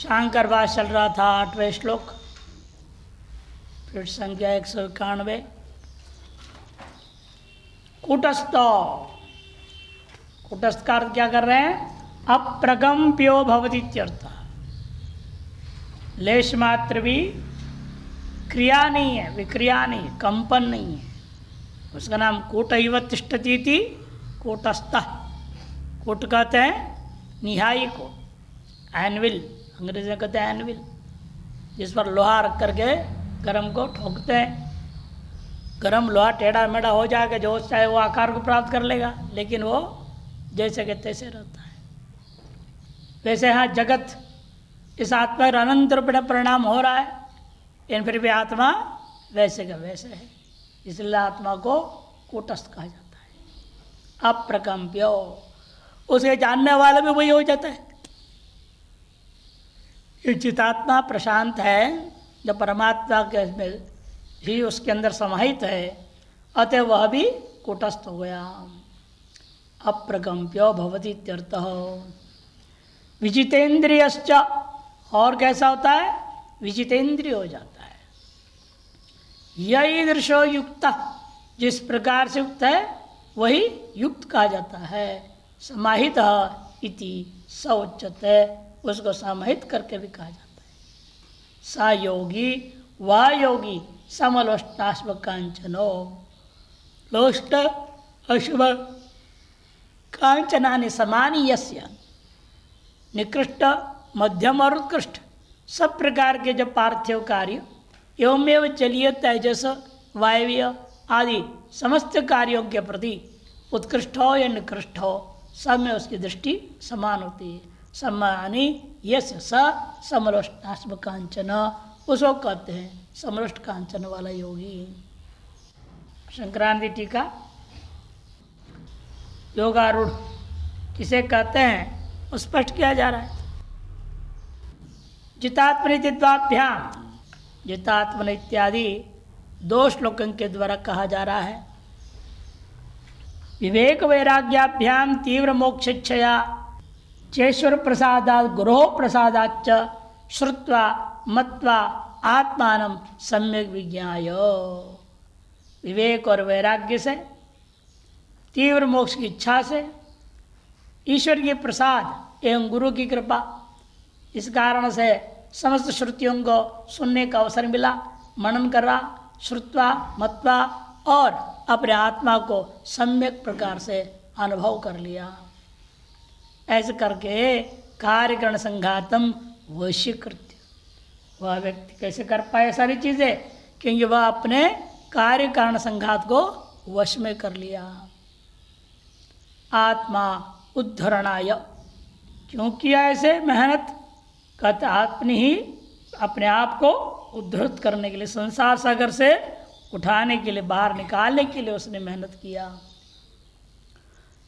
शांकर भाष चल रहा था 8वें श्लोक, फिर संख्या 191। कूटस्थ, कूटस्थ का अर्थ क्या कर रहे हैं? अप्रगम्प्यो भवति इत्यर्थ। लेश मात्र भी क्रिया नहीं है, विक्रिया नहीं है, कंपन नहीं है। उसका नाम कूट इव तिष्ठति इति कूटस्थ। कूट कहते हैं निहाई को, एनविल अंग्रेजी में कहते हैं एनविल, जिस पर लोहा रख करके गरम को ठोकते हैं। गरम लोहा टेढ़ा मेढ़ा हो जाएगा, जो चाहे वो आकार को प्राप्त कर लेगा, लेकिन वो जैसे के तैसे रहता है। वैसे यहाँ जगत इस आत्मा का अनंत रूप में परिणाम हो रहा है, लेकिन फिर भी आत्मा वैसे का वैसे है, इसलिए आत्मा को कूटस्थ कहा जाता है। अप्रकंप्यो, उसे जानने वाला भी वही हो जाता है। ये चितात्मा प्रशांत है, जब परमात्मा के में ही उसके अंदर समाहित है, अतः वह भी कूटस्थ हो गया। अप्रकंप्यो भवति इत्यर्थः। विजितेन्द्रियश्च, और कैसा होता है? विजितेन्द्रिय हो जाता है। यईदृशो युक्त, जिस प्रकार से युक्त है वही युक्त कहा जाता है। समाहित इति स उच्यते, उसको समाहित करके भी कहा जाता है। सा योगी, वह योगी समलोष्टाश्व कांचनो, लोष्ट अश्व कांचनानि समानी यस्य, निकृष्ट मध्यम और उत्कृष्ट सब प्रकार के जो पार्थिव कार्य एवमेव जलीय तेजस वायव्य आदि समस्त कार्यों के प्रति उत्कृष्ट हो या निकृष्ट हो, सब में उसकी दृष्टि समान होती है। समानी यस्य स समलोष्टाश्व कांचन, उसको कहते हैं समलोष्ट कांचन वाला योगी। संक्रांति टीका। योगारूढ़ किसे कहते हैं वो स्पष्ट किया जा रहा है। जितात्मनित्वाभ्याम, जितात्मन इत्यादि 2 श्लोकों के द्वारा कहा जा रहा है। विवेक वैराग्याभ्याम तीव्र मोक्षच्छया चेश्वर प्रसादात् गुरो प्रसादाच्च श्रुत्वा मत्वा आत्मानं सम्यक विज्ञाय। विवेक और वैराग्य से, तीव्र मोक्ष की इच्छा से, ईश्वर के प्रसाद एवं गुरु की कृपा, इस कारण से समस्त श्रुतियों को सुनने का अवसर मिला, मनन करा, श्रुत्वा मत्वा, और अपने आत्मा को सम्यक प्रकार से अनुभव कर लिया। ऐसे करके कार्यकरण संघातम वशीकृत्य, वह व्यक्ति कैसे कर पाए सारी चीज़ें? क्योंकि वह अपने कार्य कारण संघात को वश में कर लिया। आत्मा उद्धरणाय, क्यों किया ऐसे मेहनत? कहते अपनी ही अपने आप को उद्धृत करने के लिए, संसार सागर से उठाने के लिए, बाहर निकालने के लिए उसने मेहनत किया।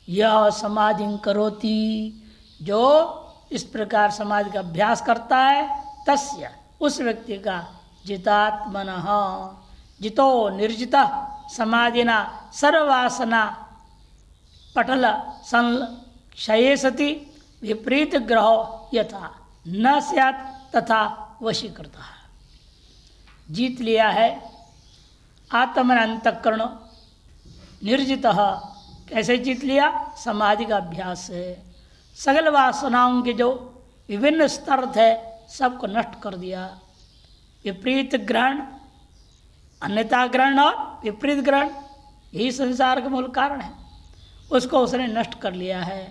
यह समाधि करोति, जो इस प्रकार समाधि का अभ्यास करता है, तस्य उस व्यक्ति का जितात्मनः, जितो निर्जिता समाधिना सर्ववासना पटल संक्षये सति विपरीत ग्रहो यथा न स्यात् तथा वशीकृतः। जीत लिया है आत्मन अंतःकरण, निर्जितः, कैसे जीत लिया? समाधि का अभ्यास से। सगल वासनाओं के जो विभिन्न स्तर थे सबको नष्ट कर दिया। विपरीत ग्रहण, अन्यथा ग्रहण और विपरीत ग्रहण, यही संसार का मूल कारण है, उसको उसने नष्ट कर लिया है।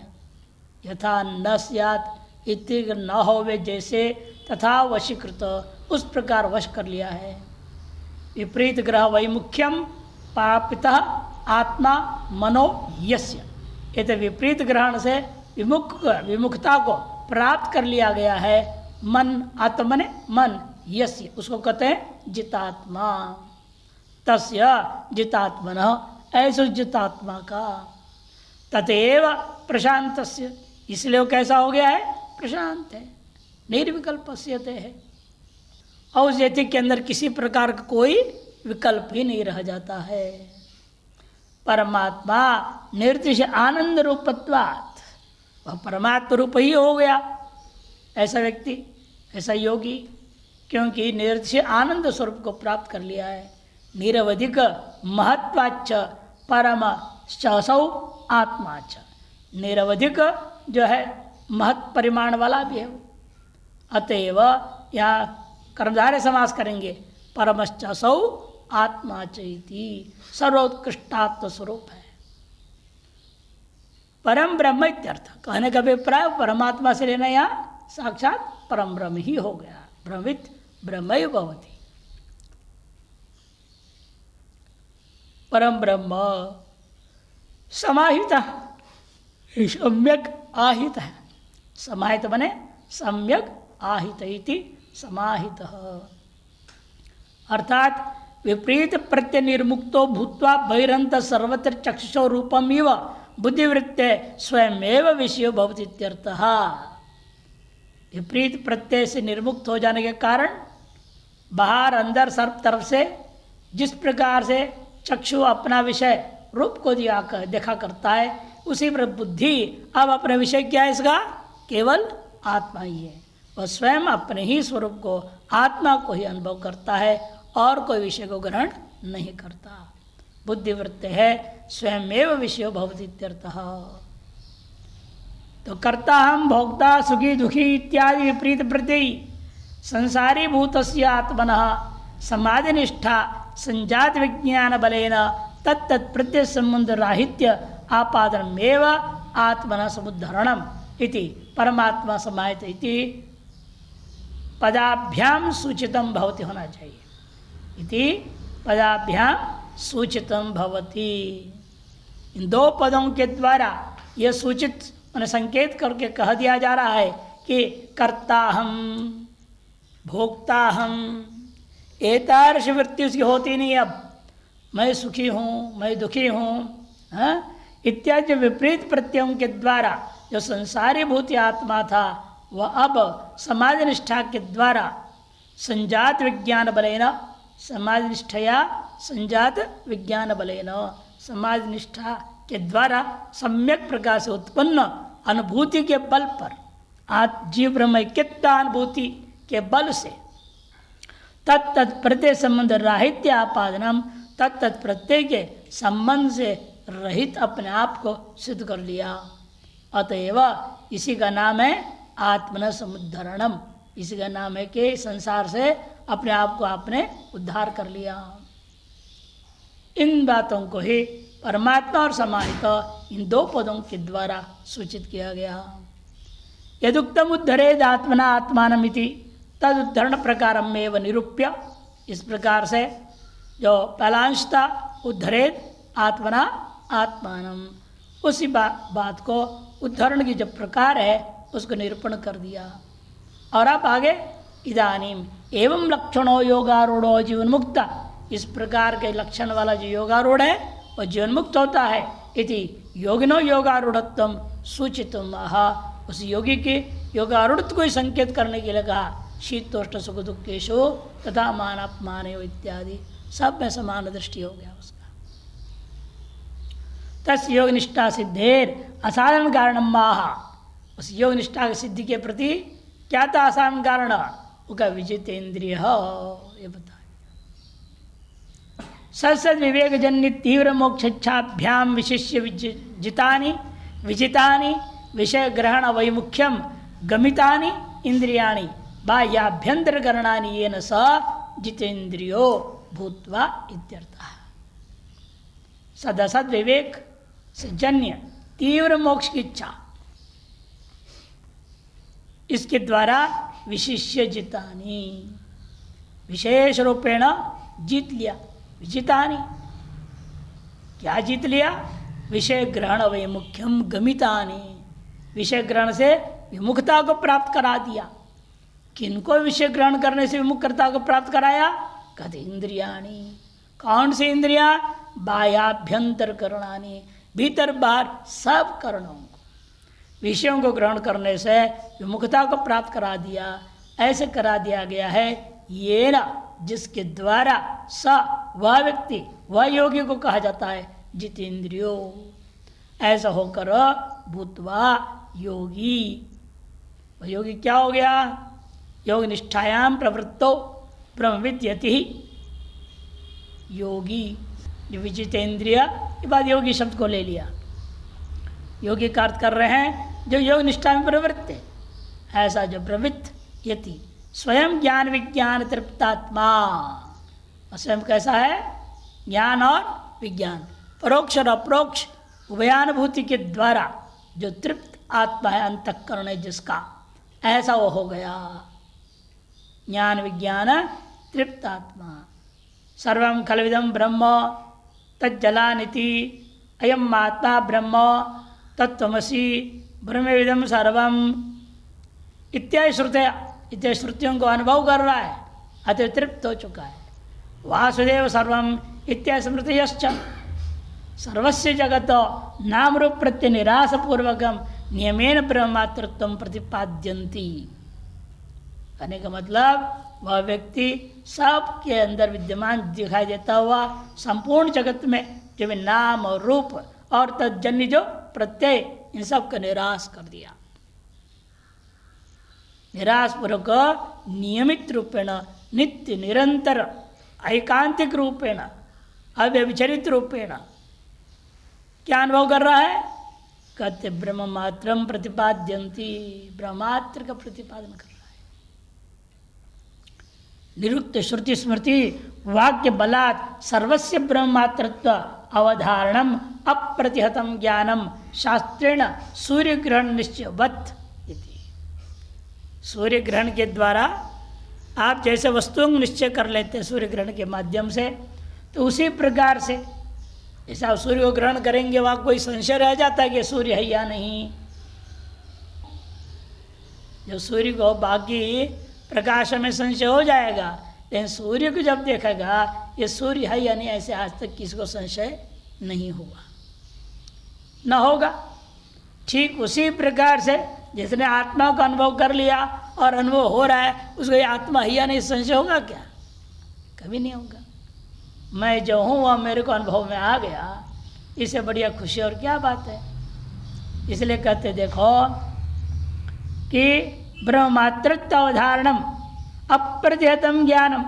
यथा न स्यात्, इति न होवे जैसे, तथा वशीकृत, उस प्रकार वश कर लिया है। विपरीत ग्रह वैमुख्यम पापितः आत्मा मनो यस्य, ये तो विपरीत ग्रहण से विमुखता को प्राप्त कर लिया गया है। मन, आत्मने मन, यस्य, उसको कहते हैं जितात्मा। तस्य जितात्मनः, ऐसे जितात्मा का, तदेव प्रशांतस्य, इसलिए वो कैसा हो गया है? प्रशांत है, निर्विकल्पस्यते है, और उस यति के अंदर किसी प्रकार का कोई विकल्प ही नहीं रह जाता है। परमात्मा निर्दिश आनंद रूपत्वात्, वह परमात्मा रूप ही हो गया ऐसा व्यक्ति। ऐसा योगी, क्योंकि निरतिशय आनंद स्वरूप को प्राप्त कर लिया है। निरवधिक महत्वाच्च परम सौ आत्मा च, निरवधिक जो है महत् परिमाण वाला भी है। अतएव यहाँ कर्मधारय समास करेंगे, परमश्च सौ आत्मा चैति, सर्वोत्कृष्टात्म स्वरूप है। परम ब्रह्म इत्यर्थ। कहने का अभिप्राय परमात्मा से लेना यहाँ साक्षात परम ब्रह्म ही हो गया। ब्रह्मित ब्रह्मैव भवति। परम ब्रह्म समाहित, सम्यक आहित है। समाहित बने सम्यक आहित इति समाहित, अर्थात विपरीत प्रत्यय निर्मुक्तो भूत्वा बहिरंत सर्वत्र चक्षुषो रूपम इव बुद्धिवृत्ते स्वयमेव विषयो भवति इत्यर्थः। विपरीत प्रत्यय से निर्मुक्त हो जाने के कारण बाहर अंदर सर्व तरफ से जिस प्रकार से चक्षु अपना विषय रूप को देखा करता है, उसी पर बुद्धि अब अपने विषय क्या है इसका, केवल आत्मा ही है। वह स्वयं अपने ही स्वरूप को, आत्मा को ही अनुभव करता है और कोई विषय को ग्रहण नहीं करता। बुद्धिवृत्ति है स्वयमेव विषयो भवति इत्यर्थः। तो कर्ता हम भोक्ता सुखी दुखी इत्यादि विपरीत प्रत्यय संसारी भूतस्य आत्मनः समाधिनिष्ठा संजात विज्ञान बलेन तत्त प्रत्यय संबंध राहित्य आपादनमेव आत्मनः समुद्धरणम इति परमात्मा समाहित इति पदाभ्याम सूचितम भवति होना चाहिए। इति पदाभ्याम सूचितम भवति। इन दो पदों के द्वारा यह सूचित मैंने संकेत करके कह दिया जा रहा है कि कर्ता हम, भोक्ता हम, एतादृश वृत्ति उसकी होती नहीं। अब मैं सुखी हूँ, मैं दुखी हूँ, इत्यादि विपरीत प्रत्ययों के द्वारा जो संसारी भूत आत्मा था वह अब समाधि निष्ठा के द्वारा संजात विज्ञान बलेन, समाधि निष्ठया संजात विज्ञान बलेन, समाधि निष्ठा के द्वारा सम्यक प्रकार से उत्पन्न अनुभूति के बल पर, जीव ब्रह्मैक्यता अनुभूति के बल से तत्त प्रत्यय संबंध राहित्य आपादनम, तत्त प्रत्यय के संबंध से रहित अपने आप को सिद्ध कर लिया। अतएव इसी का नाम है आत्मन समुद्धरणम। इसी का नाम है कि संसार से अपने आप को आपने उद्धार कर लिया। इन बातों को ही परमात्मा और समाहित इन दो पदों के द्वारा सूचित किया गया। यदुक्तम उद्धरेद आत्मना आत्मानमिति तद उद्धरण प्रकारम एव निरूप्य, इस प्रकार से जो पहला अंश था उद्धरेद आत्मना आत्मानम, उसी बात को उद्धरण की जो प्रकार है उसको निरूपण कर दिया। और अब आगे इदानीम एवं लक्षणों योगारूढ़ो जीवन मुक्त, इस प्रकार के लक्षण वाला जो योगारूढ़ है वह जीवन मुक्त होता है। इति योगिनो योगारूढ़त्वम सूचितम आहा, उस योगी के योगारूढ़ को संकेत करने के लिए कहा। शीतोष्ण सुख दुखेशो तथा मानापमान इत्यादि सब में समान दृष्टि हो गया उसका। तस् योग निष्ठा सिद्धेर असाधारण कारणम माह, उस योग निष्ठा की सिद्धि के प्रति क्या था असाधारण कारण, उसका विजितेंद्रिय ये बताया। सत्सद विवेक जन्य तीव्र मोक्षाभ्याम विशिष्य जितानि विजितानि विषय ग्रहण वैमुख्यम गमितानि इंद्रियाणि बाह्याभ्यंतर करणानि येन स जितेंद्रियो भूत्वा इत्यर्थः। सदसद विवेक से जन्य तीव्र मोक्ष की इच्छा, इसके द्वारा विशिष्य जितानि, विशेष रूपेण जीत लिया। विजितानि क्या जीत लिया, विषय ग्रहण वैमुख्यम गमितानि, विषय ग्रहण से विमुखता को प्राप्त करा दिया। किनको विषय ग्रहण करने से विमुखता को प्राप्त कराया, कहते इंद्रियाणी। कौन सी इंद्रिया, बाह्याभ्यंतर करणानि, भीतर बाहर सब करणों को, विषयों को ग्रहण करने से विमुखता को प्राप्त करा दिया। ऐसे करा दिया गया है ये ना, जिसके द्वारा स वह व्यक्ति, वह योगी को कहा जाता है जितेंद्रियो। ऐसा होकर भूतवा योगी, वह योगी क्या हो गया, योग निष्ठायाम प्रवृत्तो ब्रह्मविद् यति योगी, जो विजितेंद्रिय, ये बात योगी शब्द को ले लिया। योगी का अर्थ कर रहे हैं जो योग निष्ठा में प्रवृत्त है, ऐसा जो प्रवृत्त यति स्वयं ज्ञान विज्ञान तृप्तात्मा, स्वयं कैसा है? ज्ञान और विज्ञान, परोक्ष और अप्रोक्ष उभयानुभूति के द्वारा जो तृप्त आत्मा है, अंतःकरण है जिसका, ऐसा वो हो गया। ज्ञान विज्ञान तृप्त आत्मा। सर्वं खलविदं ब्रह्म तज्जलानिति अयम आत्मा ब्रह्म तत्त्वमसि ब्रह्मविदं सर्वम इत्यादि श्रुतियाँ, इत्यादि श्रुतियों को अनुभव कर रहा है, अतः तृप्त हो चुका है। वासुदेव सर्वम इत्यादि स्मृतियश्च सर्वस्य जगत नाम रूप प्रत्यय निराश पूर्वकम नियमेन ब्रह्मातृत्वं प्रतिपाद्यन्ति। कहने का मतलब वह व्यक्ति सबके अंदर विद्यमान दिखाई देता हुआ संपूर्ण जगत में जो भी नाम और रूप और तज्जन्य जो प्रत्यय, इन सब का निराश कर दिया। निराश पूर्वक नियमित रूपेण नित्य निरंतर ऐकांतिक रूपेण अव्यभिचरित रूपेण क्या अनुभव कर रहा है? कहते ब्रह्म मात्रम प्रतिपाद्यन्ति, ब्रह्मात्र का प्रतिपादन कर रहा है। निरुक्त श्रुति स्मृति वाक्य बलात् सर्वस्य ब्रह्मात्रत्व अवधारणम अप्रतिहतम ज्ञानम शास्त्रेण सूर्य ग्रहण निश्चयवत्। सूर्य ग्रहण के द्वारा आप जैसे वस्तुओं को निश्चय कर लेते हैं सूर्य ग्रहण के माध्यम से, तो उसी प्रकार से जैसे आप सूर्य को ग्रहण करेंगे वहाँ कोई संशय रह जाता है कि सूर्य है या नहीं। जब सूर्य को बाकी प्रकाश में संशय हो जाएगा, लेकिन सूर्य को जब देखेगा ये सूर्य है या नहीं, ऐसे आज तक किसी को संशय नहीं हुआ, न होगा। ठीक उसी प्रकार से जिसने आत्मा का अनुभव कर लिया और अनुभव हो रहा है, उसको ये आत्मा है या नहीं संशय होगा क्या? कभी नहीं होगा। मैं जो हूँ वह मेरे को अनुभव में आ गया, इससे बढ़िया खुशी और क्या बात है। इसलिए कहते देखो कि ब्रह्मातृत्व अवधारणम अप्रतिहतम ज्ञानम,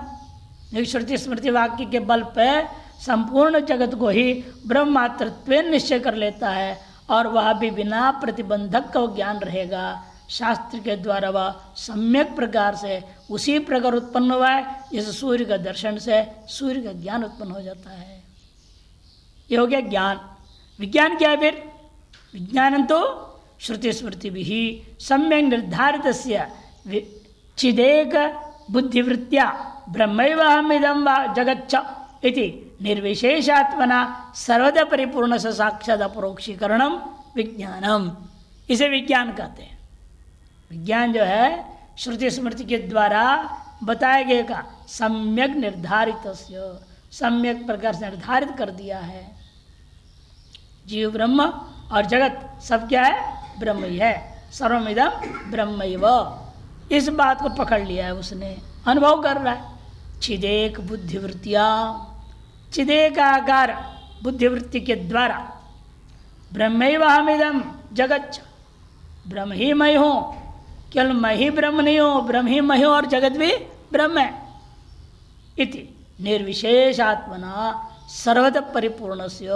श्रुति स्मृति वाक्य के बल पर संपूर्ण जगत को ही ब्रह्मातृत्व निश्चय कर लेता है, और वह भी बिना प्रतिबंधक का ज्ञान रहेगा। शास्त्र के द्वारा वह सम्यक प्रकार से उसी प्रकार उत्पन्न हुआ है जैसे सूर्य का दर्शन से सूर्य का ज्ञान उत्पन्न हो जाता है। ये हो गया ज्ञान। विज्ञान क्या है फिर? विज्ञान तो श्रुति स्मृति भी सम्यक निर्धारित चिदेक बुद्धिवृत्त्या ब्रह्मैवाहमिदं वा जगच्च इति निर्विशेषात्मना सर्वदा परिपूर्ण से साक्षात अपरोक्षीकरणम विज्ञानम, इसे विज्ञान कहते हैं। विज्ञान जो है श्रुति स्मृति के द्वारा बताया गया का सम्यक निर्धारित, सम्यक प्रकार से निर्धारित कर दिया है। जीव ब्रह्म और जगत सब क्या है? ब्रह्म ही है। सर्वमिदं ब्रह्मैव, इस बात को पकड़ लिया है उसने, अनुभव कर रहा है। चिदेक बुद्धिवृत्तिया, चिदेक आकार बुद्धिवृत्ति के द्वारा ब्रह्मैवाहमिदं जगच्च, ब्रह्म ही मैं हूँ, केवल मैं ही ब्रह्म नहीं हूँ, ब्रह्म ही मैं हूँ और जगत भी ब्रह्म है। इति निर्विशेष आत्मना सर्वतः परिपूर्णस्य,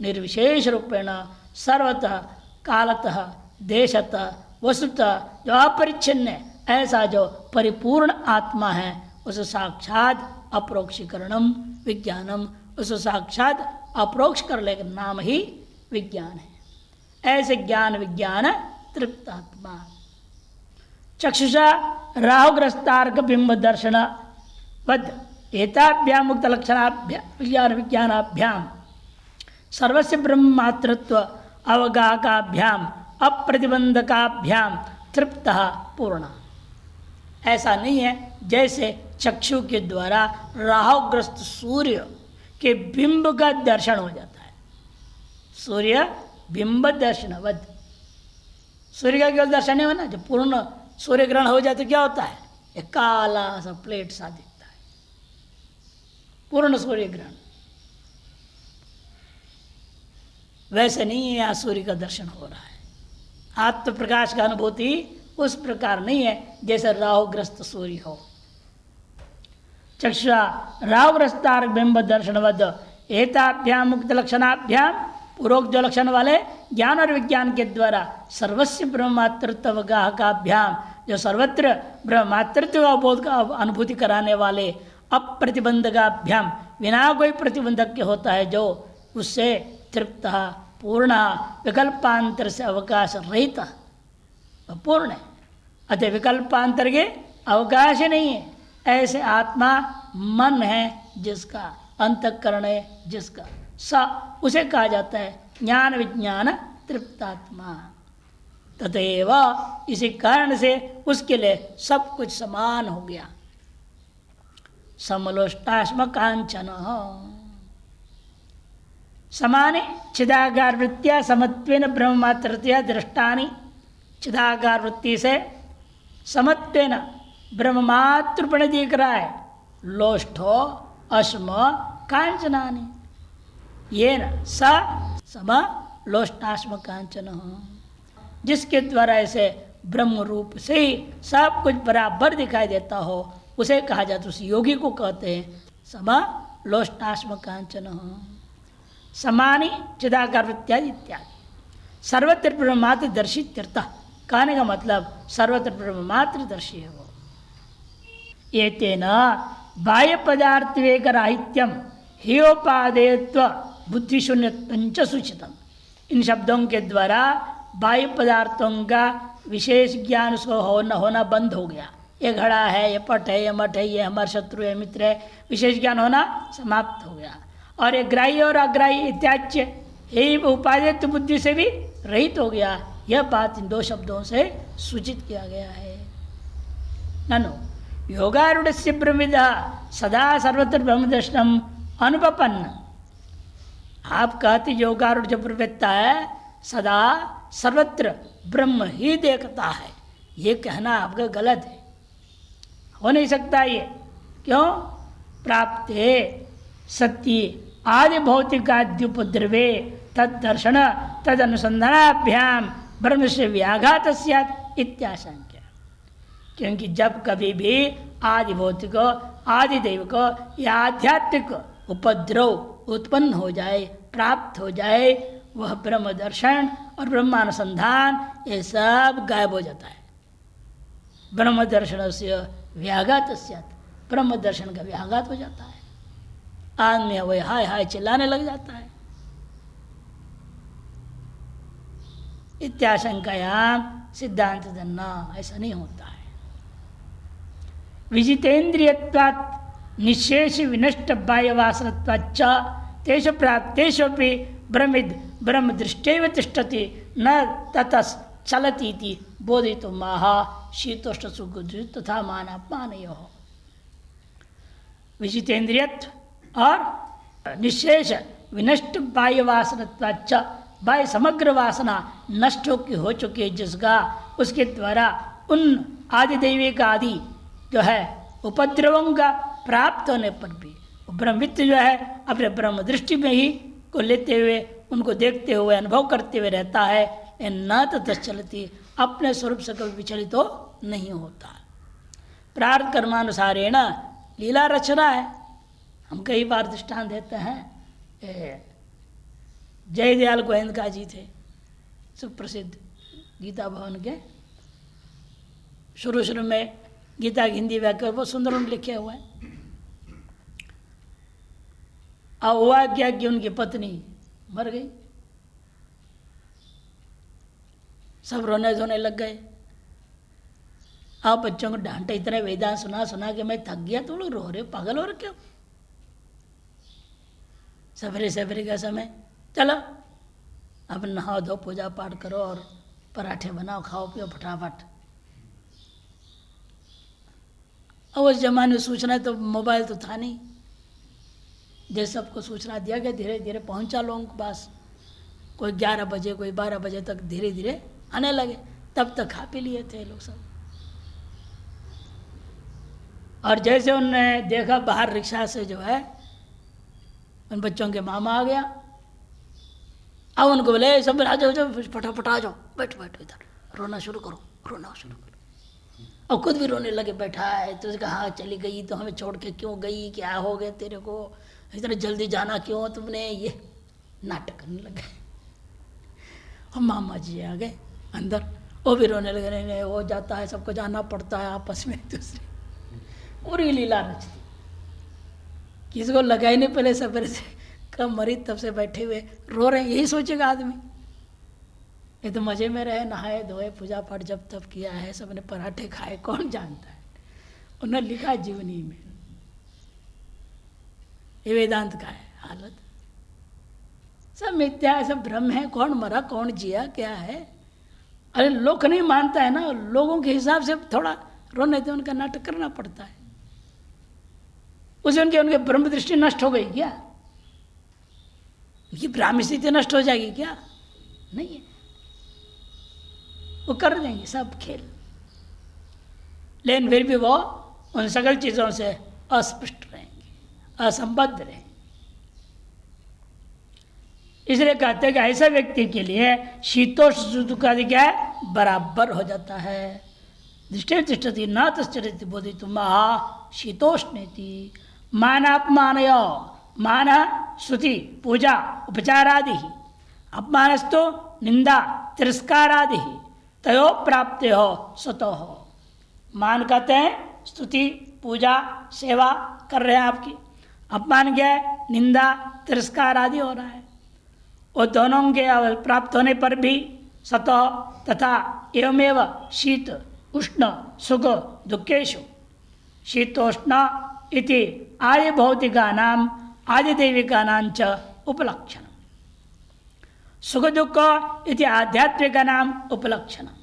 निर्विशेष रूपेण सर्वतः कालतः देशतः वस्तुतः जो अपरिच्छिन्न है, ऐसा जो परिपूर्ण आत्मा है उस साक्षात अप्रोक्षीकरणम विज्ञानम, उस साक्षात अप्रोक्ष कर ले नाम ही विज्ञान है। ऐसे ज्ञान विज्ञान तृप्त आत्मा। चक्षुषा राहुग्रस्तार्क बिंब दर्शन वद एताभ्यां मुक्त लक्षणाभ्याम विज्ञानाभ्याम सर्वस्य ब्रह्मातृत्व अवगाहकाभ्याम अप्रतिबंधकाभ्याम तृप्त पूर्ण। ऐसा नहीं है जैसे चक्षु के द्वारा राहुग्रस्त सूर्य के बिंब का दर्शन हो जाता है। सूर्य बिंब दर्शनवद, सूर्य का केवल दर्शन नहीं होना, जब पूर्ण सूर्य ग्रहण हो जाए तो क्या होता है? एक काला सा प्लेट सा दिखता है, पूर्ण सूर्य ग्रहण। वैसे नहीं है, यहाँ सूर्य का दर्शन हो रहा है, आत्म प्रकाश का अनुभूति उस प्रकार नहीं है जैसे राहुग्रस्त सूर्य हो। चक्षुषा राहुग्रस्तार्क बिंब दर्शनवद एताभ्याम मुक्त लक्षणाभ्याम पूर्वोक्त जो लक्षण वाले ज्ञान और विज्ञान के द्वारा सर्वस्व ब्रह्मातृत्व गाहकाभ्याम जो सर्वत्र ब्रह्मातृत्व अवबोध का अनुभूति कराने वाले अप्रतिबंधकाभ्याम बिना कोई प्रतिबंधक के होता है जो उससे तृप्त पूर्ण विकल्पांतर से अवकाश रहित पूर्ण है। अतः विकल्पांतर के अवकाश नहीं है। ऐसे आत्मा मन है जिसका, अंतःकरण है जिसका, सा उसे कहा जाता है ज्ञान विज्ञान तृप्तात्मा। तथैव इसी कारण से उसके लिए सब कुछ समान हो गया। समलोष्टाश्म कांचन समाने चिदाकार वृत्तिया समत्वेन ब्रह्ममात्रतया दृष्टानि। चिदाकार वृत्ति से समत्वेन ब्रह्ममात्रपण दिख रहा है। लोष्ठो अश्म कांचनानि ये न स सम लोष्टाश्म कांचन, जिसके द्वारा ऐसे ब्रह्म रूप से ही सब कुछ बराबर दिखाई देता हो उसे कहा जाता, उस योगी को कहते हैं सम लोष्टाश्म कांचन। समानी चिदाकार वृत्त्यादि इत्यादि। सर्वत्र ब्रह्मात्र दर्शी तीर्थ कहने का मतलब सर्वत्र ब्रह्मात्र दर्शी है वो। ये तेना बाह्य पदार्थ विवेक राहित्यम हेयोपादेयत्व बुद्धि शून्य सूचितम। इन शब्दों के द्वारा बाह्य पदार्थों का विशेष ज्ञान उसको होना बंद हो गया। ये घड़ा है, ये पट है, ये मठ है, ये हमारा शत्रु है, मित्र है, विशेष ज्ञान होना समाप्त हो गया। और ये ग्राह्य और अग्राह्य इत्याच्य यही उपादेय बुद्धि से भी रहित हो गया। यह बात इन दो शब्दों से सूचित किया गया है। ननु योगारूढ़ से ब्रह्मविदा सदा सर्वत्र ब्रह्म दर्शनम अनुपपन्न। आप कहते योगारूढ़ जो प्रवृत्ता है सदा सर्वत्र ब्रह्म ही देखता है, ये कहना आपका गलत है, हो नहीं सकता ये। क्यों? प्राप्ते सत्य आदि भौतिकाद्युपद्रवे तद दर्शन तद अनुसंधानाभ्याम ब्रह्म से व्याघात स्यात् इत्याशंक्य। क्योंकि जब कभी भी आदि भौतिक आदि दैविक या आध्यात्मिक उपद्रव उत्पन्न हो जाए, प्राप्त हो जाए, वह ब्रह्म दर्शन और ब्रह्मानुसंधान ये सब गायब हो जाता है। ब्रह्म दर्शन से व्याघात स्यात्, ब्रह्म दर्शन का व्याघात हो जाता है। आदमी वही हाय हाय चिल्लाने लग जाता है। इत्याशंकायाम सिद्धांत दन्ना ऐसा नहीं होता है। विजितेन्द्रियत्वात् निशेष विनष्ट बाह्यवासनत्वाच्च तेषु प्राप्तेष्वपि ब्रह्मिद ब्रह्म दृष्टैव तिष्ठति न ततस् चलतीति बोधितुं माहा शीतोष्ण सुख तथा मानापमानयोः। विजितेन्द्रियत्व और निशेष विनष्ट बाह्य वासनत्वाच्च, बाह्य समग्र वासना नष्ट हो चुकी है जिसका, उसके द्वारा उन आदि दैविक आदि जो है उपद्रवों का प्राप्त होने पर भी ब्रह्मवित्त जो है अपने ब्रह्म दृष्टि में ही को लेते हुए, उनको देखते हुए, अनुभव करते हुए रहता है। न ततश्चलति, अपने स्वरूप से कभी विचलित तो नहीं होता। प्रार्थ कर्मानुसारेण लीला रचना है। हम कई बार दृष्टांत देते हैं। जयदयाल गोयंका जी थे सुप्रसिद्ध गीता भवन के, शुरू में गीता की हिंदी व्याकरण बहुत सुंदर उन्होंने लिखे हुए हैं। अब हुआ क्या कि उनकी पत्नी मर गई, सब रोने धोने लग गए। अब बच्चों को डांटे, इतने वेदांत सुना के मैं थक गया, तुम लोग रो रहे हो, पागल हो रहे क्यों? सवेरे का समय, चलो अब नहाओ धो, पूजा पाठ करो और पराठे बनाओ, खाओ पियो फटाफट। और उस जमाने में सूचना तो मोबाइल तो था नहीं, जैसे सबको सूचना दिया गया धीरे धीरे पहुंचा लोगों के पास। कोई 11 बजे कोई 12 बजे तक धीरे धीरे आने लगे, तब तक खा पी लिए थे लोग सब। और जैसे उन्होंने देखा बाहर रिक्शा से जो है उन बच्चों के मामा आ गया। अब उनको बोले सब आ जाओ, फटाफट आ जाओ, बैठो इधर, रोना शुरू करो। और खुद भी रोने लगे बैठा है। तो उसने कहा हाँ चली गई तो हमें छोड़ के क्यों गई, क्या हो गया तेरे को, इतना जल्दी जाना क्यों तुमने, ये नाटक करने लगे। और मामा जी आ गए अंदर, वो भी रोने लगे, नहीं नहीं वो जाता है, सबको जाना पड़ता है आपस में एक दूसरे। पूरी लीला रचती, किसी को लगा ही नहीं पहले सवेरे से, कब मरी तब से बैठे हुए रो रहे हैं। यही सोचेगा आदमी, ये तो मजे में रहे, नहाए धोए पूजा पाठ जब तब किया है, सबने पराठे खाए, कौन जानता है। उन्होंने लिखा जीवनी में, ये वेदांत का है हालत। सब मिथ्या है, सब भ्रम है, कौन मरा कौन जिया क्या है। अरे लोग नहीं मानता है ना, लोगों के हिसाब से थोड़ा रोने तो उनका नाटक करना पड़ता है। उसे उनके ब्रह्म दृष्टि नष्ट हो गई क्या, ये ब्राह्मी स्थिति नष्ट हो जाएगी क्या, नहीं है। वो कर देंगे सब खेल, लेकिन फिर भी वो उन सकल चीजों से अस्पष्ट रहेंगे, असंबद्ध रहेंगे। इसलिए कहते हैं कि ऐसे व्यक्ति के लिए शीतोष्ण दुख आदि क्या है, बराबर हो जाता है। दृष्टि तिष्ठति न तश्चरति बोधितुम महा शीतोष्णेति। मानापमानय, मान श्रुति पूजा उपचारादि, अपमानस्तु निंदा तिरस्कारादि, तयो प्राप्ते हो स्वतो हो। मान कहते हैं स्तुति पूजा सेवा कर रहे हैं आपकी, अपमान क्या है, निंदा तिरस्कार आदि हो रहा है। और दोनों के प्राप्त होने पर भी सतो तथा एवमेव शीत उष्ण सुख दुखेशु शीतोष्ण इति आदि भौतिकानां आदि देविकानां च उपलक्षणम्, सुख दुख इति आध्यात्मिकानां उपलक्षणम्।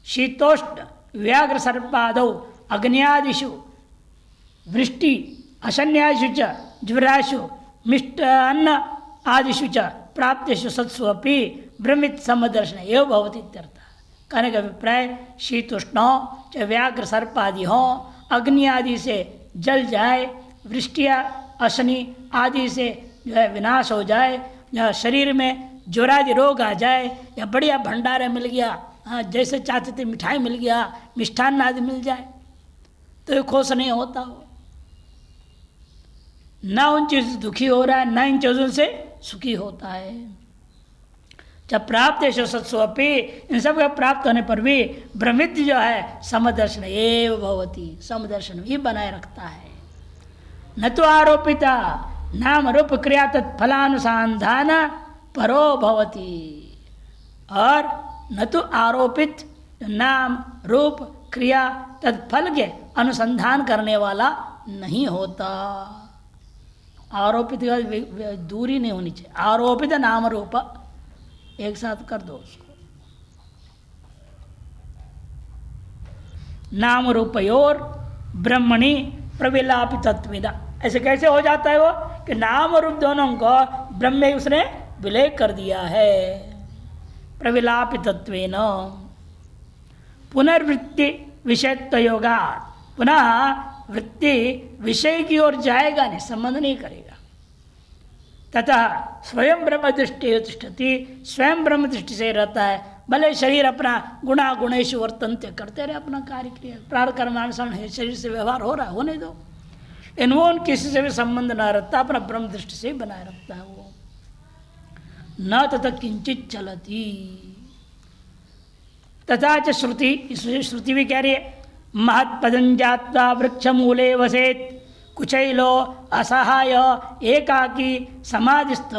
शीतोष्ण व्याघ्र सर्पादौ अग्न्यादिषु वृष्टि अशन्यादिषु च ज्वराशु मिष्टान्न आदिषु च प्राप्तेषु सत्सु अपि भ्रमित समदर्शन एव भवति इत्यर्थः। कहने का अभिप्राय, शीतोष्ण हो चाहे व्याघ्र सर्प आदि हो, अग्नि आदि से जल जाए, वृष्टिया अशनि आदि से जो है विनाश हो जाए, या शरीर में ज्वरादि रोग आ जाए, या बढ़िया भंडारा मिल गया, हाँ जैसे चाहते थे मिठाई मिल गया, मिष्ठान्न आदि मिल जाए, तो ये खुश नहीं होता हो। ना उन चीज़ों से दुखी हो रहा है, ना इन चीज़ों से सुखी होता है। जब प्राप्त है सत्स्वपी, इन सब का प्राप्त होने पर भी भ्रमित जो है समदर्शन एव भवति, समदर्शन ही बनाए रखता है। न तो आरोपिता नाम रूप क्रिया तत्फलानुसंधान परो भवति, और न तो आरोपित नाम रूप क्रिया तत्फल के अनुसंधान करने वाला नहीं होता। आरोपित दूरी नहीं होनी चाहिए, आरोपित नाम रूप एक साथ कर दो उसको। नाम रूपयोर ब्रह्मणि प्रविलापितत्विदा, ऐसे कैसे हो जाता है वो कि नाम रूप दोनों को ब्रह्म में उसने विलय कर दिया है। प्रविलापितत्वेन पुनर्वृत्ति विषयत्व योगात्, पुनः वृत्ति विषय की ओर जाएगा नहीं, संबंध नहीं करेगा। तथा स्वयं ब्रह्म दृष्टि तिष्ठति, स्वयं ब्रह्म दृष्टि से रहता है। भले शरीर अपना गुणा गुणेषु वर्तन्ते करते रहे अपना कार्य क्रिया, प्राण कर्मानुसार है, शरीर से व्यवहार हो रहा है, होने दो। इनवों किसी से भी संबंध न रखता, अपना ब्रह्म दृष्टि से बनाए रखता है वो। न तथा किंचित चलती। तथा च श्रुति, इसलिए श्रुति भी कह रही है, महत्पदं जात्वा वृक्ष मूले वसेत कुचैलो असहाय एकाकी समाधिस्थ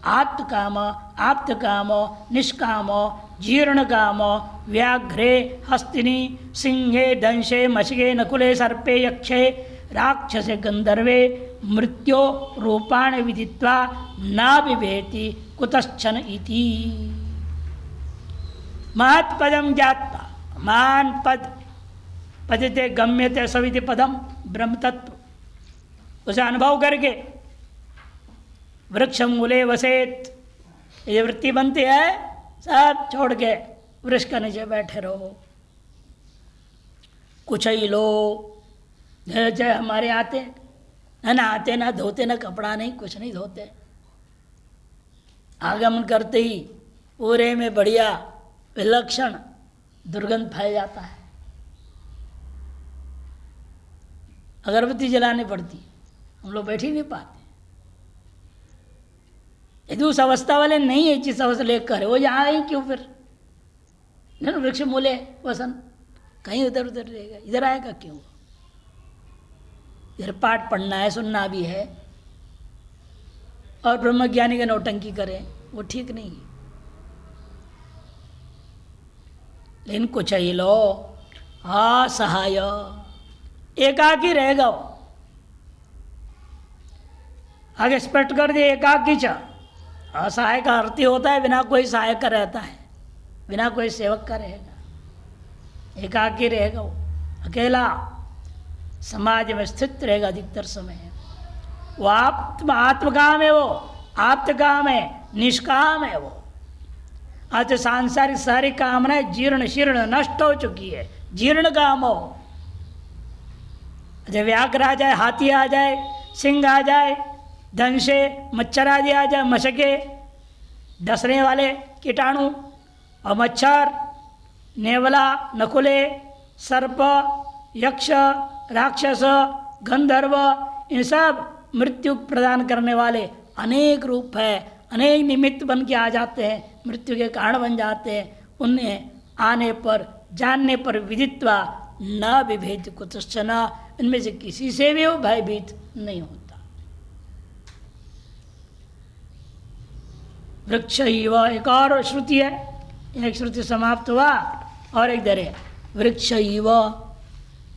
आत्मकाम आप्तकाम निष्काम जीर्णकाम व्याघ्रे हस्तिनी सिंहे दंशे मशिगे नकुले सर्पे यक्षे राक्षसे गंधर्वे मृत्यो रूपाणि विदित्वा न बिभेति कुतश्चन इति। महत्पदं जात्वा, महान पद, पतिते गम्यते सविति पदम, ब्रह्म तत्व, उसे अनुभव करके वृक्ष मूले वसेत, ये वृत्ति बनती है, सब छोड़ के वृक्ष के नीचे बैठे रहो। कुछ ही लोग जय हमारे आते न नहाते न धोते न कपड़ा नहीं, कुछ नहीं धोते, आगमन करते ही पूरे में बढ़िया विलक्षण दुर्गंध फैल जाता है। अगरबत्ती जलानी पड़ती, हम लोग बैठ ही नहीं पाते। यदि उस अवस्था वाले नहीं है जिस अवस्था लेकर वो यहाँ आए क्यों फिर? नहीं, वृक्ष मूले वसन, कहीं उधर उधर रहेगा, इधर आएगा क्यों? इधर पाठ पढ़ना है, सुनना भी है, और ब्रह्मज्ञानी का नौटंकी करें, वो ठीक नहीं है। लेकिन कुछ ही लो असहाय, एकाकी रहेगा वो। आगे स्पष्ट कर दिए, एकाकी च। असहाय का अर्थ ही होता है बिना कोई सहायक का रहता है, बिना कोई सेवक का रहेगा, एकाकी रहेगा वो, अकेला समाज में स्थित रहेगा अधिकतर समय। वो आत्मकाम है, वो आप्तकाम है, निष्काम है वो। आज सांसारिक सारी कामनाएं जीर्ण शीर्ण नष्ट हो चुकी है, जीर्ण काम हो। जब व्याघ्र आ जाए, हाथी आ जाए, सिंह आ जाए, धनसे मच्छर आदि आ जाए, मशके डसने वाले कीटाणु और मच्छर, नेवला, नकुले, सर्प, यक्ष, राक्षस, गंधर्व, इन सब मृत्यु प्रदान करने वाले अनेक रूप है, अनेक निमित्त बन के आ जाते हैं, मृत्यु के कारण बन जाते हैं। उन्हें आने पर जानने पर विदित्वा न विभेद कुतश्चन, इनमें से किसी से भी वो भयभीत नहीं होता। वृक्ष इव, एक और श्रुति है, एक श्रुति समाप्त हुआ और एक दरे, वृक्ष इव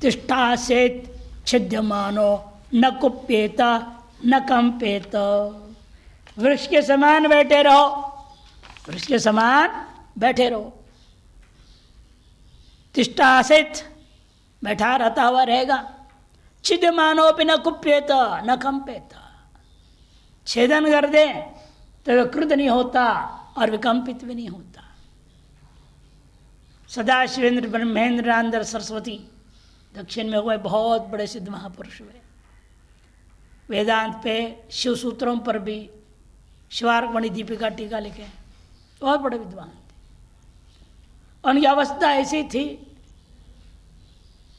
तिष्ठासेत छिद्यमानो न कुप्येत न कंपेत। वृक्ष के समान बैठे रहो, वृक्ष के समान बैठे रहो। तिष्ठासेत, बैठा रहता हुआ रहेगा। छिद्यमानो भी न कुप्येत न कंपेत, छेदन कर दे तो विकृत नहीं होता और विकंपित भी नहीं होता। सदाशिवेंद्र ब्रह्मेंद्रांदर सरस्वती दक्षिण में हुए बहुत बड़े सिद्ध महापुरुष हुए। वेदांत पे, शिव सूत्रों पर भी शिवार्कमणि दीपिका टीका लिखे, बहुत बड़े विद्वान थे। उनकी अवस्था ऐसी थी,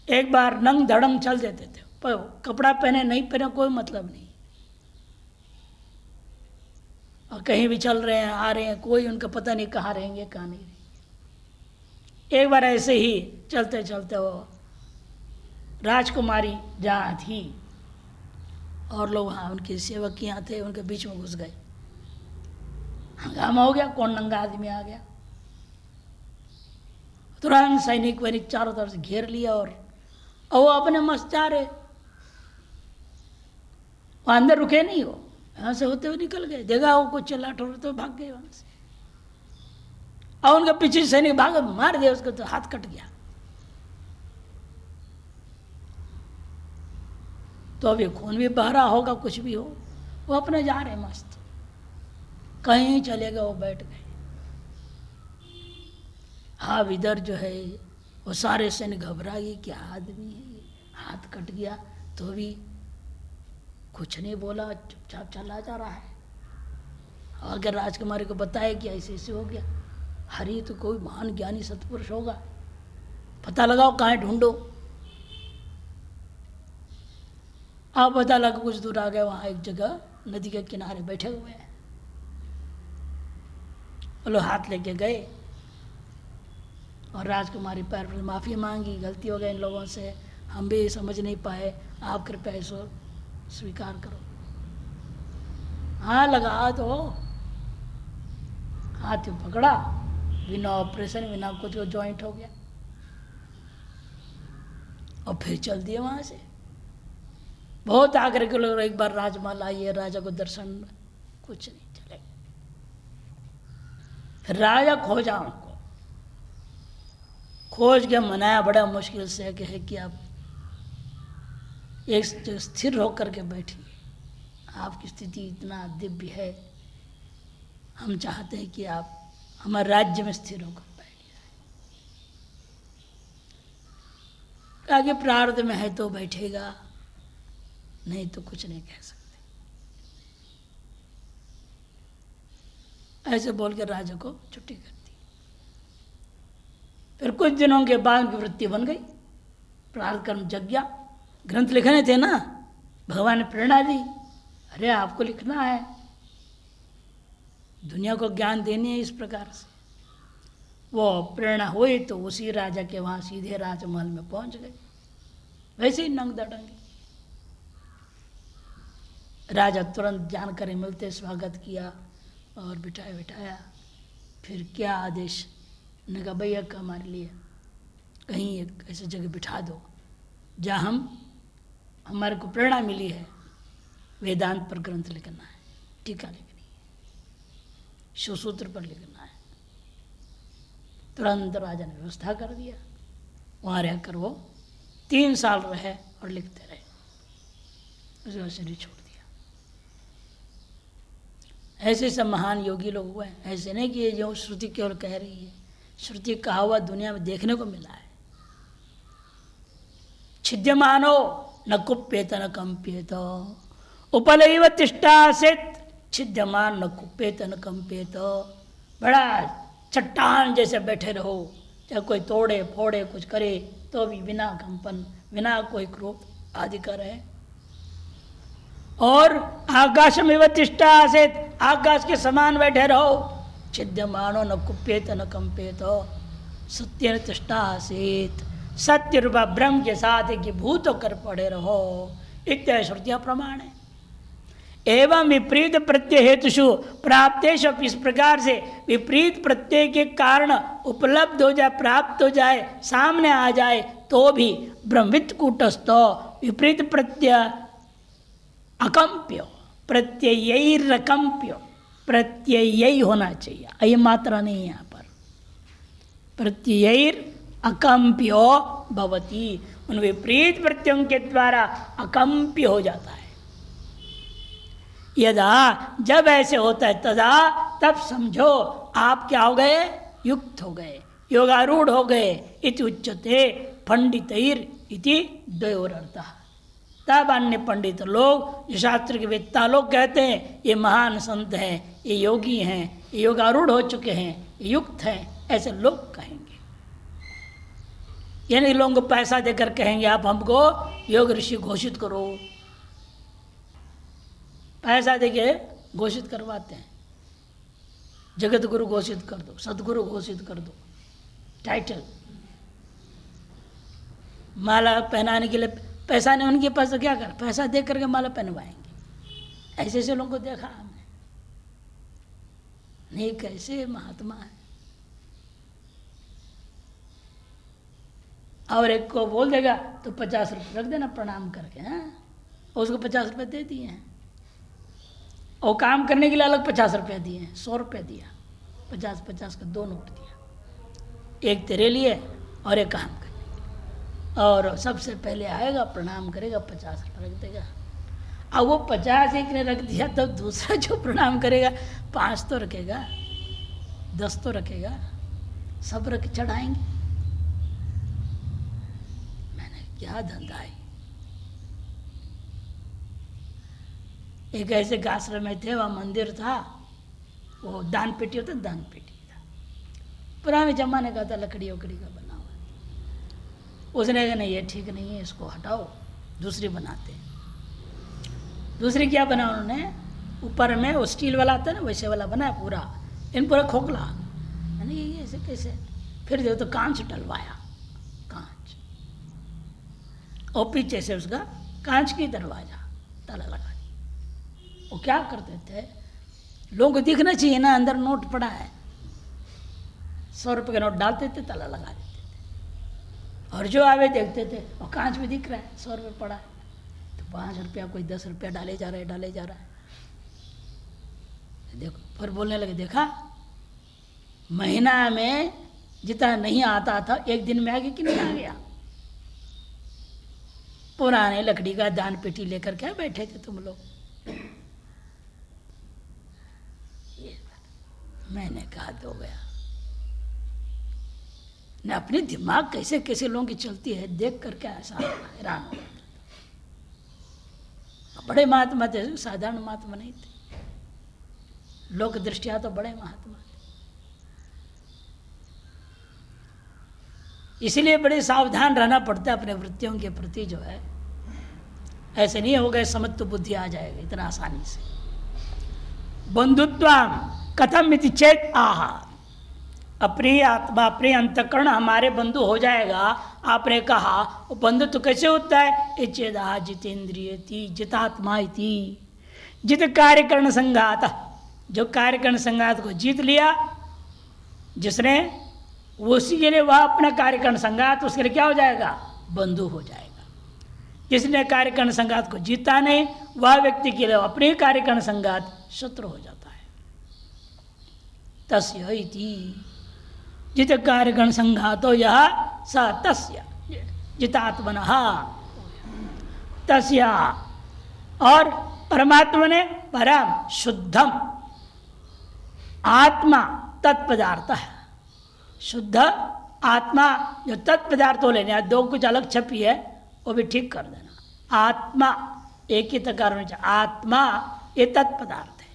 एक बार नंग धड़ंग चल देते थे, पर कपड़ा पहने नहीं पहने कोई मतलब नहीं, और कहीं भी चल रहे हैं, आ रहे हैं, कोई उनका पता नहीं कहाँ रहेंगे कहाँ नहीं रहेंगे। एक बार ऐसे ही चलते चलते वो राजकुमारी जहाँ थी और लोग वहाँ उनके सेवक यहाँ थे, उनके बीच में घुस गए। हंगामा हो गया, कौन नंगा आदमी आ गया। तुरंत सैनिक वैनिक चारों तरफ से घेर लिया और वो अपने मस्त जा रहे, वहाँ अंदर रुके नहीं, हो यहाँ से होते हुए निकल गए। देखा वो कुछ चिल्ला ठोर तो भाग गए वहाँ से, और उनके पीछे सैनिक भाग मार दिया उसको, तो हाथ कट गया। तो अभी खून भी बह रहा होगा, कुछ भी हो, वो अपने जा रहे मस्त, कहीं चले गए, वो बैठ गए। हाँ, इधर जो है वो सारे सैनिक घबरा गए, क्या आदमी है ये, हाथ कट गया तो भी कुछ नहीं बोला, चुपचाप चला जा रहा है। अगर राजकुमारी को बताया कि ऐसे ऐसे हो गया, हरी तो कोई महान ज्ञानी सत्पुरुष होगा, पता लगाओ कहाँ ढूंढो। आप पता लगा, कुछ दूर आ गए, वहाँ एक जगह नदी के किनारे बैठे हुए हैं। वो लोग हाथ लेके गए और राजकुमारी पैर पर माफ़ी मांगी, गलती हो गई इन लोगों से, हम भी समझ नहीं पाए, आप कृपया इसको स्वीकार करो। हाँ लगा तो हाथ पकड़ा, बिना ऑपरेशन बिना कुछ, जॉइंट हो गया, और फिर चल दिए वहाँ से। बहुत आग्रह के लोग, एक बार राजमहल आइए, राजा को दर्शन, कुछ नहीं, चले गए। फिर राजा खोजा उनको, खोज के मनाया बड़ा मुश्किल से, कि आप एक स्थिर होकर के बैठिए, आपकी स्थिति इतना दिव्य है, हम चाहते हैं कि आप हमारे राज्य में स्थिर होकर बैठ जाए। आगे प्रारब्ध में है तो बैठेगा, नहीं तो कुछ नहीं कह सकते। ऐसे बोल के राजा को छुट्टी कर दी। फिर कुछ दिनों के बाद उनकी वृत्ति बन गई, प्रारब्ध कर्म जग गया, ग्रंथ लिखने थे ना, भगवान ने प्रेरणा दी, अरे आपको लिखना है, दुनिया को ज्ञान देनी है इस प्रकार से। वो प्रेरणा हुई तो उसी राजा के वहाँ सीधे राजमहल में पहुँच गए, वैसे ही नंग दड़ंगे। राजा तुरंत जानकारी मिलते स्वागत किया और बिठाया। फिर क्या आदेश, ने कहा भैया का हमारे लिए कहीं एक ऐसी जगह बिठा दो जहाँ हमारे को प्रेरणा मिली है, वेदांत पर ग्रंथ लिखना है, टीका लिखनी है, शिवसूत्र पर लिखना है। तुरंत राजा ने व्यवस्था कर दिया, वहाँ रहकर वो 3 साल रहे और लिखते रहे, उसके बाद शरीर छोड़ दिया। ऐसे सब महान योगी लोग हुए हैं, ऐसे नहीं कि ये जो श्रुति केवल कह रही है, श्रुति कहा हुआ दुनिया में देखने को मिला है। छिद्यमानो न कुप्येत न कंप्येत उपलैव तिष्ठासेत्, छिद्यमान न कुप्येत न कंप्येत। बड़ा चट्टान जैसे बैठे रहो, चाहे कोई तोड़े फोड़े कुछ करे तो भी बिना कंपन, बिना कोई क्रोध आदि करे। और आकाशमेव तिष्ठासेत्, आकाश के समान बैठे रहो, छिद्यमानो न कुप्येत न कंप्येत सत्य तिष्ठासेत्, सत्य रूपा ब्रह्म के साथ एक भूत होकर पड़े रहो, इत्यादि श्रुतियां प्रमाण है। एवं विपरीत प्रत्यय हेतुषु प्राप्तेषु, इस प्रकार से विपरीत प्रत्यय के कारण उपलब्ध हो जाए, प्राप्त हो जाए, सामने आ जाए तो भी ब्रह्मवित् कूटस्थ विपरीत प्रत्यय अकंप्य, प्रत्ययैरकंप्य, प्रत्यय होना चाहिए, अय मात्रा नहीं है यहाँ पर, प्रत्ययर अकंप्यो भवति, उन विपरीत प्रत्ययों के द्वारा अकंप्य हो जाता है। यदा, जब ऐसे होता है, तदा, तब समझो आप क्या हो गए, युक्त हो गए, योगारूढ़ हो गए। इति उच्यते पंडितैर इति द्वयोरर्थः। तब अन्य पंडित लोग, जो शास्त्र के वेत्ता लोग कहते हैं ये महान संत हैं, ये योगी हैं, ये योगारूढ़ हो चुके हैं, ये युक्त हैं, ऐसे लोग कहेंगे। यानी लोगों को पैसा देकर कहेंगे आप हमको योग ऋषि घोषित करो, पैसा देके घोषित करवाते हैं, जगत गुरु घोषित कर दो, सदगुरु घोषित कर दो, टाइटल, माला पहनाने के लिए पैसा नहीं, उनके पास तो क्या कर, पैसा दे करके माला पहनवाएंगे। ऐसे ऐसे लोगों को देखा हमने, नहीं कैसे महात्मा है। और एक को बोल देगा तो 50 रुपये रख देना प्रणाम करके, हाँ, उसको 50 रुपये दे दिए हैं, और काम करने के लिए अलग 50 रुपये दिए हैं, 100 रुपये दिया, 50-50 का 2 नोट दिया, एक तेरे लिए और एक काम करने, और सबसे पहले आएगा प्रणाम करेगा, 50 रुपये रख देगा। अब वो 50 एक ने रख दिया तो दूसरा जो प्रणाम करेगा 5 तो रखेगा, 10 तो रखेगा, सब रख चढ़ाएंगे। क्या धंधा है। एक ऐसे आश्रम में थे, वहाँ मंदिर था, वो दान पेटी होता, दान पेटी था, पुराने जमाने का था, लकड़ी वकड़ी का बना हुआ। उसने कहा नहीं ये ठीक नहीं है, इसको हटाओ, दूसरी बनाते हैं। दूसरी क्या बना उन्होंने, ऊपर में वो स्टील वाला आता है ना, वैसे वाला बना पूरा, इन पूरा खोखला, यानी ये ऐसे कैसे। फिर जो तो कांच डलवाया, कांच, और पीछे से उसका कांच की दरवाजा ताला लगा दिया। वो क्या करते थे, लोगों को दिखना चाहिए ना अंदर नोट पड़ा है, 100 रुपये का नोट डालते थे, ताला लगा देते थे, और जो आवे देखते थे और कांच में दिख रहा है 100 रुपये पड़ा है, तो 5 रुपया कोई 10 रुपया डाले जा रहा है। देखो फिर बोलने लगे, देखा महीना में जितना नहीं आता था एक दिन में आ गया कि नहीं आ गया। पुराने लकड़ी का दान पेटी लेकर क्या बैठे थे तुम लोग। मैंने कहा तो गया न, अपने दिमाग कैसे कैसे लोगों की चलती है देख करके ऐसा हैरान हो। बड़े महात्मा थे, साधारण महात्मा नहीं थे, लोक दृष्टिया तो बड़े महात्मा थे। इसलिए बड़े सावधान रहना पड़ता है अपने वृत्तियों के प्रति, जो है ऐसे नहीं हो गए समत्व बुद्धि आ जाएगा इतना आसानी से। बंधुत्वाम कथम इति चेत आह, अप्रिय आत्मा अप्रिय अंतकरण हमारे बंधु हो जाएगा। आपने कहा वो बंधु तो कैसे होता है? इच्छेदा जितेंद्रियति जितात्मा इति, जित कार्यकरण संघात, जो कार्यकरण संघात को जीत लिया जिसने, उसी के लिए वह अपना कार्यकरण संघात उसके लिए क्या हो जाएगा? बंधु हो जाएगा। जिसने कार्यकरण संघात को जीता नहीं वह व्यक्ति के लिए अपने कार्यकरण संघात शत्रु हो जाता है। तस्य इति जित कार्यकरण संघातो यह स तस्य जितात्मनः तस्य, और परमात्मा ने परम शुद्धम आत्मा तत्पदार्थ है। शुद्ध आत्मा जो तत्पदार्थ हो लेने, दो कुछ अलग छपी है वो भी ठीक कर देना। आत्मा एक ही तकार में, आत्मा ये तत्पदार्थ है,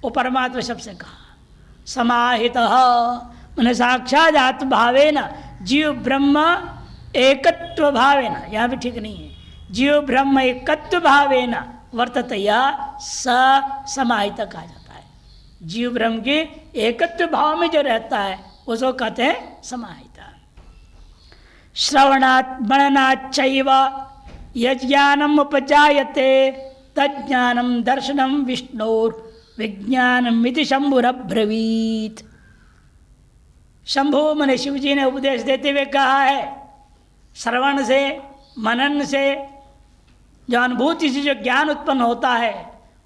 वो परमात्मा सबसे कहा। समाहितः मैंने साक्षात आत्मभावेन जीव ब्रह्म एकत्व भावेन, यहाँ भी ठीक नहीं है, जीव ब्रह्म एकत्व भावेन वर्ततया स समाहित कहा जाता है। जीव ब्रह्म के एकत्व भाव में जो रहता है उसको कहते हैं समाहित। श्रवणात् मननाच्चैव यज्ञानम उपजायते तज्ज्ञानम दर्शनम विष्णोर विज्ञानम इति शंभुरब्रवीत। शंभु मने शिव जी ने उपदेश देते हुए कहा है, श्रवण से मनन से जो अनुभूति से जो ज्ञान उत्पन्न होता है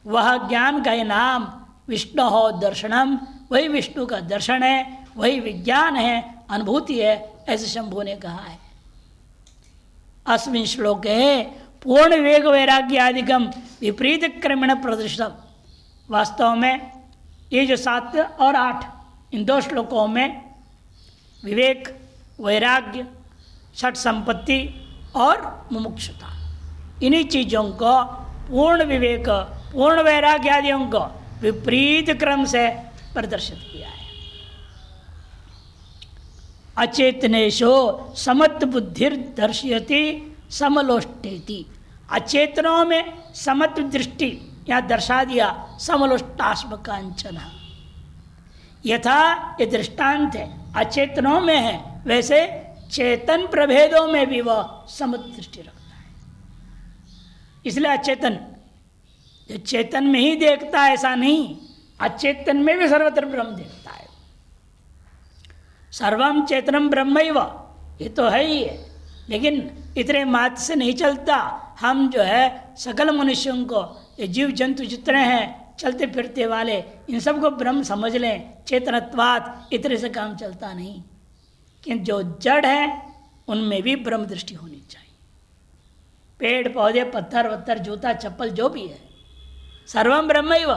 वह ज्ञान का ही नाम विष्णु हो दर्शनम, वही विष्णु का दर्शन है, वही विज्ञान है, अनुभूति है, ऐसे शंभु ने कहा है। अस्मिन् श्लोके पूर्ण विवेक वैराग्य आदिकम विपरीत क्रमेण प्रदर्शितम। वास्तव में ये जो 7 और 8 इन 2 श्लोकों में विवेक वैराग्य षट संपत्ति और मुमुक्षुता, इन्हीं चीज़ों को पूर्ण विवेक पूर्ण वैराग्य आदियों को विपरीत क्रम से प्रदर्शित किया है। अचेतनेशो समत्व बुद्धिर दर्शयति समलोष्टेति। अचेतनों में समत्व दृष्टि यहाँ दर्शा दिया, समलोष्टाश्म कांचन। यथा ये दृष्टांत है अचेतनों में है, वैसे चेतन प्रभेदों में भी वह समत्व दृष्टि रखता है। इसलिए अचेतन जो चेतन में ही देखता है ऐसा नहीं, अचेतन में भी सर्वत्र ब्रह्म देखता है। सर्वम चेतनम ब्रह्मैव, ये तो है ही है, लेकिन इतने मात्र से नहीं चलता। हम जो है सकल मनुष्यों को, ये जीव जंतु जितने हैं चलते फिरते वाले, इन सबको ब्रह्म समझ लें, चेतनत्वात्, इतने से काम चलता नहीं। किंतु जो जड़ है उनमें भी ब्रह्म दृष्टि होनी चाहिए। पेड़ पौधे पत्थर वत्थर जूता चप्पल जो भी है सर्वम ब्रह्मैव,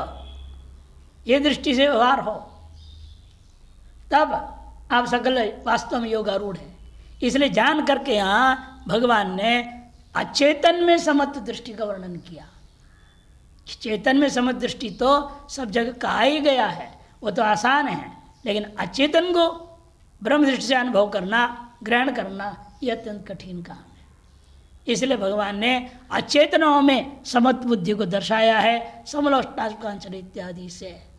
ये दृष्टि से व्यवहार हो तब आप सकल वास्तव में योगारूढ़ है। इसलिए जान करके यहाँ भगवान ने अचेतन में समत्व दृष्टि का वर्णन किया। चेतन में समत्व दृष्टि तो सब जगह कहा ही गया है, वो तो आसान है, लेकिन अचेतन को ब्रह्म दृष्टि से अनुभव करना, ग्रहण करना, यह अत्यंत कठिन काम है। इसलिए भगवान ने अचेतनों में समत्व बुद्धि को दर्शाया है समलोष्टाश्म कांचन इत्यादि से।